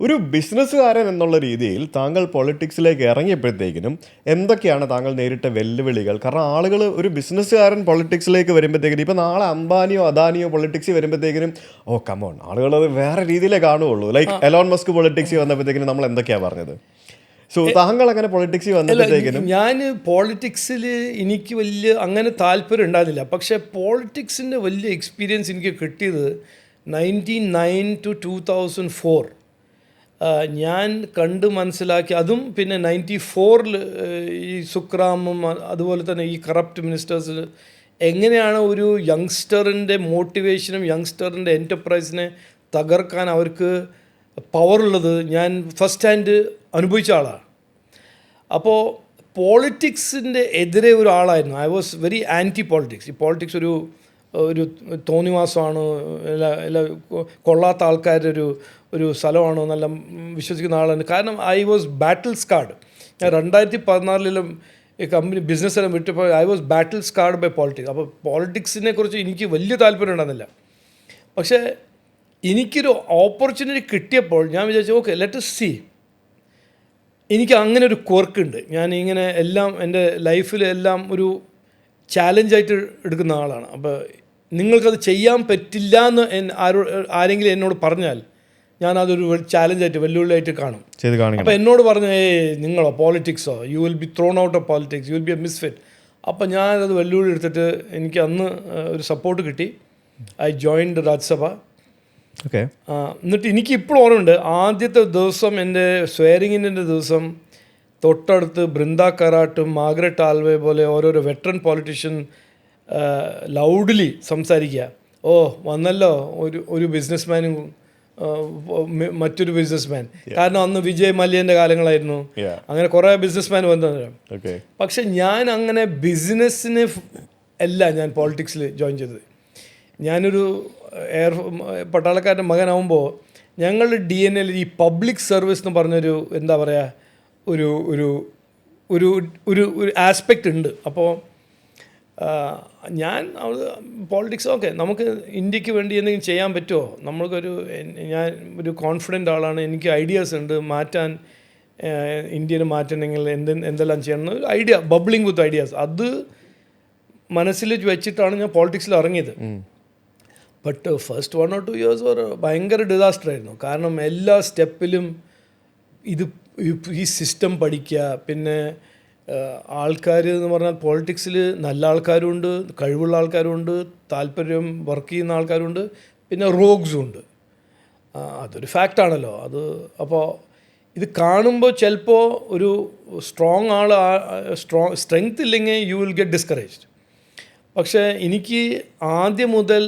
ഒരു ബിസിനസ്സുകാരൻ എന്നുള്ള രീതിയിൽ താങ്കൾ പൊളിറ്റിക്സിലേക്ക് ഇറങ്ങിയപ്പോഴത്തേക്കിനും എന്തൊക്കെയാണ് താങ്കൾ നേരിട്ട വെല്ലുവിളികൾ? കാരണം ആളുകൾ ഒരു ബിസിനസ്സുകാരൻ പൊളിറ്റിക്സിലേക്ക് വരുമ്പോഴത്തേക്കിനും ഇപ്പോൾ നാളെ അംബാനിയോ അദാനിയോ പൊളിറ്റിക്സിൽ വരുമ്പോഴത്തേക്കിനും കമോൺ ആളുകൾ അത് വേറെ രീതിയിലേ കാണുകയുള്ളൂ. ലൈക്ക് എലോൺ മസ്ക് പൊളിറ്റിക്സിൽ വന്നപ്പോഴത്തേക്കിനും നമ്മൾ എന്തൊക്കെയാണ് പറഞ്ഞത്? സോ താങ്കൾ അങ്ങനെ പൊളിറ്റിക്സിൽ വന്നപ്പോഴത്തേക്കിനും ഞാൻ പോളിറ്റിക്സിൽ എനിക്ക് വലിയ അങ്ങനെ താല്പര്യം ഉണ്ടായിരുന്നില്ല. പക്ഷേ പോളിറ്റിക്സിൻ്റെ വലിയ എക്സ്പീരിയൻസ് എനിക്ക് കിട്ടിയത് 1999 to 2004 ഞാൻ കണ്ട് മനസ്സിലാക്കി. അതും പിന്നെ 94 ഈ സുക്രാമും അതുപോലെ തന്നെ ഈ കറപ്റ്റ് മിനിസ്റ്റേഴ്സ് എങ്ങനെയാണ് ഒരു യങ്സ്റ്ററിൻ്റെ മോട്ടിവേഷനും യങ്സ്റ്ററിൻ്റെ എൻ്റർപ്രൈസിനെ തകർക്കാൻ അവർക്ക് പവറുള്ളത് ഞാൻ ഫസ്റ്റ് ഹാൻഡ് അനുഭവിച്ച ആളാണ്. അപ്പോൾ പോളിറ്റിക്സിൻ്റെ എതിരെ ഒരാളായിരുന്നു. I was very anti politics. ഈ പോളിറ്റിക്സ് ഒരു തോന്നിവാസമാണ്, എല്ലാ കൊള്ളാത്ത ആൾക്കാരുടെ ഒരു സ്ഥലമാണോ നല്ല വിശ്വസിക്കുന്ന ആളാണ്. കാരണം ഐ വാസ് ബാറ്റിൽ സ്കാർഡ്. ഞാൻ 2014 ഈ കമ്പനി ബിസിനസ് എല്ലാം വിട്ടപ്പോൾ I was battle scarred by politics. അപ്പോൾ പോളിറ്റിക്സിനെ കുറിച്ച് എനിക്ക് വലിയ താല്പര്യം ഉണ്ടായിരുന്നില്ല. പക്ഷേ എനിക്കൊരു ഓപ്പർച്യൂണിറ്റി കിട്ടിയപ്പോൾ ഞാൻ വിചാരിച്ചു ഓക്കെ ലെറ്റ് us see. എനിക്ക് അങ്ങനെ ഒരു ക്വർക്കുണ്ട്. ഞാൻ ഇങ്ങനെ എല്ലാം എൻ്റെ ലൈഫിലെല്ലാം ഒരു ചാലഞ്ചായിട്ട് എടുക്കുന്ന ആളാണ്. അപ്പോൾ നിങ്ങൾക്കത് ചെയ്യാൻ പറ്റില്ല എന്ന് ആരെങ്കിലും എന്നോട് പറഞ്ഞാൽ ഞാനതൊരു ചാലഞ്ചായിട്ട് വെല്ലുവിളിയായിട്ട് കാണും. അപ്പോൾ എന്നോട് പറഞ്ഞ നിങ്ങളോ പോളിറ്റിക്സോ you will be thrown out of politics, you will be a misfit. അപ്പോൾ ഞാനത് വെല്ലുവിളി എടുത്തിട്ട് എനിക്ക് അന്ന് ഒരു സപ്പോർട്ട് കിട്ടി. I joined Rajya Sabha. എന്നിട്ട് എനിക്ക് ഇപ്പോഴും ഓർമ്മയുണ്ട്, ആദ്യത്തെ ദിവസം എൻ്റെ സ്വെയറിങ്ങിൻ്റെ ദിവസം തൊട്ടടുത്ത് ബൃന്ദ കറാട്ടും മാർഗരറ്റ് ആൽവേ പോലെ ഓരോരോ വെറ്ററൻ പോളിറ്റീഷ്യൻ ലൗഡ്ലി സംസാരിക്കുക. വന്നല്ലോ ഒരു ബിസിനസ്മാനും മറ്റൊരു ബിസിനസ്മാൻ. കാരണം അന്ന് വിജയ് മല്യൻ്റെ കാലങ്ങളായിരുന്നു. അങ്ങനെ കുറേ ബിസിനസ്മാൻ വന്നത്. പക്ഷെ ഞാൻ അങ്ങനെ ബിസിനസ്സിന് അല്ല ഞാൻ പോളിറ്റിക്സിൽ ജോയിൻ ചെയ്തത്. ഞാനൊരു പട്ടാളക്കാരൻ്റെ മകനാവുമ്പോൾ ഞങ്ങളുടെ DNA ഈ പബ്ലിക് സർവീസ് എന്ന് പറഞ്ഞൊരു എന്താ പറയുക ഒരു ഒരു ഒരു ഒരു ഒരു ആസ്പെക്റ്റ് ഉണ്ട്. അപ്പോൾ ഞാൻ പോളിറ്റിക്സ് നമുക്ക് ഇന്ത്യക്ക് വേണ്ടി എന്തെങ്കിലും ചെയ്യാൻ പറ്റുമോ, ഞാൻ ഒരു കോൺഫിഡൻ്റ് ആളാണ്, എനിക്ക് ഐഡിയാസ് ഉണ്ട് മാറ്റാൻ, ഇന്ത്യനെ മാറ്റണമെങ്കിൽ എന്തെല്ലാം ചെയ്യണം ഒരു ഐഡിയ, ബബ്ലിങ് വിത്ത് ഐഡിയാസ്. അത് മനസ്സിൽ വെച്ചിട്ടാണ് ഞാൻ പോളിറ്റിക്സിൽ ഇറങ്ങിയത്. ബട്ട് ഫസ്റ്റ് 1 or 2 years ഭയങ്കര ഡിസാസ്റ്റർ ആയിരുന്നു. കാരണം എല്ലാ സ്റ്റെപ്പിലും ഈ സിസ്റ്റം പഠിക്കുക. പിന്നെ ആൾക്കാർ എന്ന് പറഞ്ഞാൽ പോളിറ്റിക്സിൽ നല്ല ആൾക്കാരുണ്ട്, കഴിവുള്ള ആൾക്കാരുണ്ട്, താല്പര്യം വർക്ക് ചെയ്യുന്ന ആൾക്കാരുണ്ട്, പിന്നെ റോഗ്സും ഉണ്ട്. അതൊരു ഫാക്റ്റാണല്ലോ അത്. അപ്പോൾ ഇത് കാണുമ്പോൾ ചിലപ്പോൾ ഒരു സ്ട്രെങ്ത് ഇല്ലെങ്കിൽ യു വിൽ ഗെറ്റ് ഡിസ്കറേജ്ഡ്. പക്ഷേ എനിക്ക് ആദ്യം മുതൽ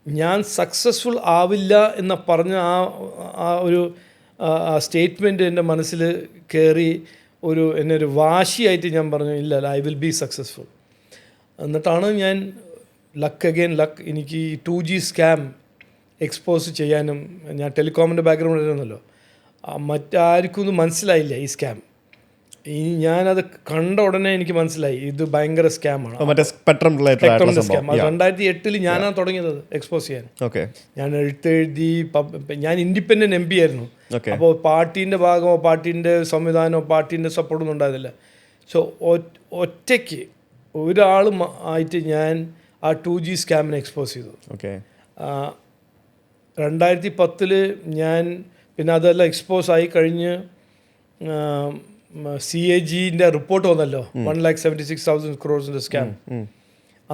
ഞാൻ സക്സസ്ഫുൾ ആവില്ല എന്ന് പറഞ്ഞ ആ ഒരു സ്റ്റേറ്റ്മെൻറ്റ് എൻ്റെ മനസ്സിൽ കയറി എന്നെ ഒരു വാശിയായിട്ട് ഞാൻ പറഞ്ഞു ഇല്ല ഐ വിൽ ബി സക്സസ്ഫുൾ. എന്നിട്ടാണ് ഞാൻ ലക്ക് എനിക്ക് ഈ 2G സ്കാം എക്സ്പോസ് ചെയ്യാനും, ഞാൻ ടെലികോമിൻ്റെ ബാക്ക്ഗ്രൗണ്ട് ആയിരുന്നല്ലോ, മറ്റാർക്കും ഒന്നും മനസ്സിലായില്ല ഈ സ്കാം. ഞാനത് കണ്ട ഉടനെ എനിക്ക് മനസ്സിലായി ഇത് ഭയങ്കര സ്കാമാണ്. സ്കാം. അത് 2008 ഞാനാണ് തുടങ്ങിയത് എക്സ്പോസ് ചെയ്യാൻ. ഞാൻ എഴുതി ഞാൻ ഇൻഡിപെൻഡൻറ്റ് MP ആയിരുന്നു. അപ്പോൾ പാർട്ടീൻ്റെ ഭാഗമോ പാർട്ടീൻ്റെ സംവിധാനമോ പാർട്ടീൻ്റെ സപ്പോർട്ടൊന്നും ഉണ്ടായിരുന്നില്ല. സോ ഒറ്റയ്ക്ക് ഒരാൾ ആയിട്ട് ഞാൻ ആ 2G സ്കാമിനെ എക്സ്പോസ് ചെയ്തു. 2010 ഞാൻ പിന്നെ അതെല്ലാം എക്സ്പോസ് ആയി കഴിഞ്ഞ് CAGൻ്റെ റിപ്പോർട്ട് വന്നല്ലോ, 1,76,000 crores സ്കാം.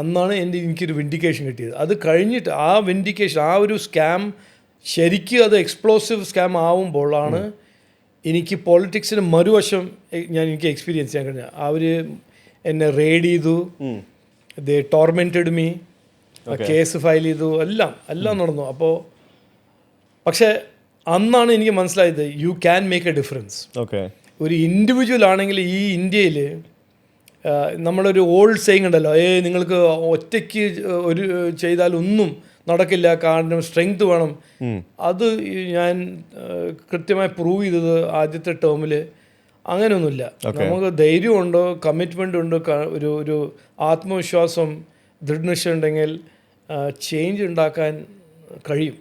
അന്നാണ് എനിക്കൊരു വിൻഡിക്കേഷൻ കിട്ടിയത്. അത് കഴിഞ്ഞിട്ട് ആ വിൻഡിക്കേഷൻ, ആ ഒരു സ്കാം ശരിക്കും അത് എക്സ്പ്ലോസീവ് സ്കാം ആവുമ്പോഴാണ് എനിക്ക് പൊളിറ്റിക്സിന് മറുവശം എനിക്ക് എക്സ്പീരിയൻസ് ചെയ്യാൻ കഴിഞ്ഞത്. അവർ എന്നെ റെയ്ഡ് ചെയ്തു, ദേ ടോർമെൻറ്റഡ് മീ, കേസ് ഫയൽ ചെയ്തു, എല്ലാം നടന്നു. പക്ഷേ അന്നാണ് എനിക്ക് മനസ്സിലായത് you can make A difference. ഒരു ഇൻഡിവിജ്വൽ ആണെങ്കിൽ ഈ ഇന്ത്യയിൽ നമ്മളൊരു ഓൾഡ് സെയിങ് ഉണ്ടല്ലോ, നിങ്ങൾക്ക് ഒറ്റയ്ക്ക് ചെയ്താലൊന്നും നടക്കില്ല, കാരണം സ്ട്രെങ്ത് വേണം. അത് ഞാൻ കൃത്യമായി പ്രൂവ് ചെയ്തത് ആദ്യത്തെ ടേമിൽ. അങ്ങനെയൊന്നുമില്ല, നമുക്ക് ധൈര്യമുണ്ടോ, കമ്മിറ്റ്മെൻ്റ് ഉണ്ടോ, ഒരു ആത്മവിശ്വാസം, ദൃഢനിശ്ചയം ഉണ്ടെങ്കിൽ ചേഞ്ച് ഉണ്ടാക്കാൻ കഴിയും.